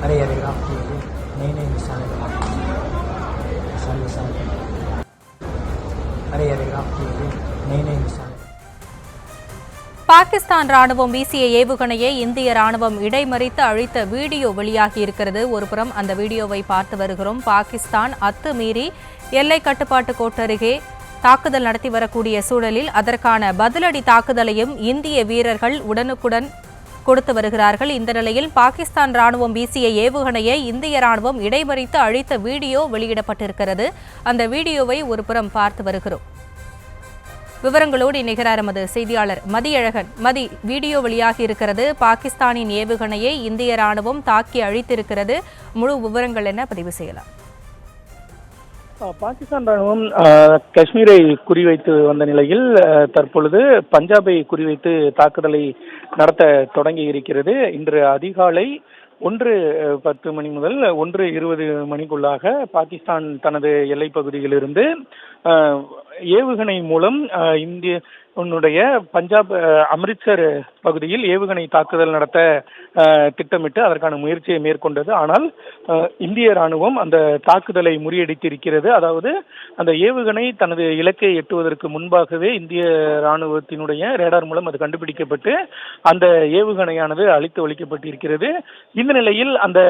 अरे अरे आप नहीं नहीं मिसाल मिसाल अरे अरे आप नहीं नहीं मिसाल பாகிஸ்தான் ராணுவம் வீசிய ஏவுகணையை இந்திய ராணுவம் இடைமறித்து அழித்த வீடியோ வெளியாகியிருக்கிறது. ஒருபுறம் அந்த வீடியோவை பார்த்து வருகிறோம். பாகிஸ்தான் அத்துமீறி எல்லை கட்டுப்பாட்டு கோட்டருகே தாக்குதல் நடத்தி வரக்கூடிய சூழலில் அதற்கான பதிலடி தாக்குதலையும் இந்திய வீரர்கள் உடனுக்குடன் கொடுத்து வருகிறார்கள். இந்த நிலையில் பாகிஸ்தான் ராணுவம் வீசிய ஏவுகணையை இந்திய ராணுவம் இடைமறித்து அழித்த வீடியோ வெளியிடப்பட்டிருக்கிறது. அந்த வீடியோவை ஒருபுறம் பார்த்து வருகிறோம். விவரங்களோடு இணைகிறார் எமது செய்தியாளர் மதியழகன். மதி, வீடியோ வெளியாகி இருக்கிறது. பாகிஸ்தானின் ஏவுகணையை இந்திய ராணுவம் தாக்கி அழித்திருக்கிறது. முழு விவரங்கள் என்ன பதிவு செய்யலாம்? பாகிஸ்தான் ராணுவம் காஷ்மீரை குறிவைத்து வந்த நிலையில் தற்பொழுது பஞ்சாபை குறிவைத்து தாக்குதலை நடத்த தொடங்கி இருக்கிறது. இன்று அதிகாலை 1:10 மணி முதல் 1:20 மணிக்குள்ளாக பாகிஸ்தான் தனது எல்லைப் பகுதியிலிருந்து ஏவுகணை மூலம் இந்திய பஞ்சாப் அம்ரித்சர் பகுதியில் ஏவுகணை தாக்குதல் நடத்த திட்டமிட்டு அதற்கான முயற்சியை மேற்கொண்டது. ஆனால் இந்திய ராணுவம் அந்த தாக்குதலை முறியடித்திருக்கிறது. அதாவது அந்த ஏவுகணை தனது இலக்கை எட்டுவதற்கு முன்பாகவே இந்திய ராணுவத்தினுடைய ரேடார் மூலம் அது கண்டுபிடிக்கப்பட்டு அந்த ஏவுகணையானது அழித்து ஒழிக்கப்பட்டிருக்கிறது. இந்த நிலையில் அந்த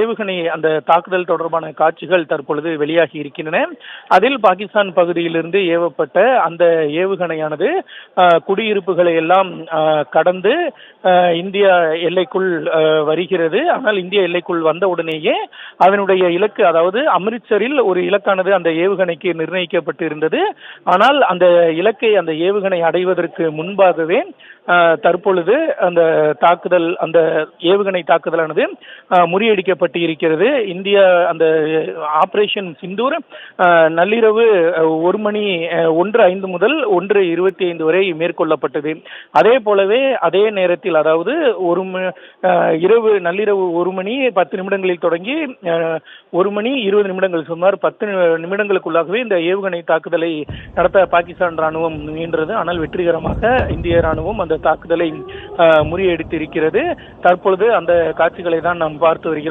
ஏவுகணை அந்த தாக்குதல் தொடர்பான காட்சிகள் தற்பொழுது வெளியாகி இருக்கின்றன. அதில் பாகிஸ்தான் பகுதியிலிருந்து ஏவப்பட்ட அந்த ஏவுகணையானது குடியிருப்புகளை எல்லாம் கடந்து இந்திய எல்லைக்குள் வருகிறது. ஆனால் இந்திய எல்லைக்குள் வந்த உடனேயே அதனுடைய இலக்கு, அதாவது அம்ரித்சரில் ஒரு இலக்கானது அந்த ஏவுகணைக்கு நிர்ணயிக்கப்பட்டு இருந்தது. ஆனால் அந்த இலக்கை அந்த ஏவுகணை அடைவதற்கு முன்பாகவே தற்பொழுது அந்த தாக்குதல், அந்த ஏவுகணை தாக்குதலானது முறியடிக்கப்பட்டு இருக்கிறது. இந்தியா அந்த ஆபரேஷன் சிந்தூர் நள்ளிரவு 1:05 முதல் 1:25 வரை மேற்கொள்ளப்பட்டது. அதே போலவே அதே நேரத்தில், அதாவது நள்ளிரவு 1:10 தொடங்கி 1:20 சுமார் 10 நிமிடங்களுக்குள்ளாகவே இந்த ஏவுகணை தாக்குதலை நடத்த பாகிஸ்தான் ராணுவம் முயன்றது. ஆனால் வெற்றிகரமாக இந்திய ராணுவம் அந்த தாக்குதலை முறியடித்திருக்கிறது. தற்பொழுது அந்த காட்சிகளை தான் நாம் பார்த்து வருகிறோம்.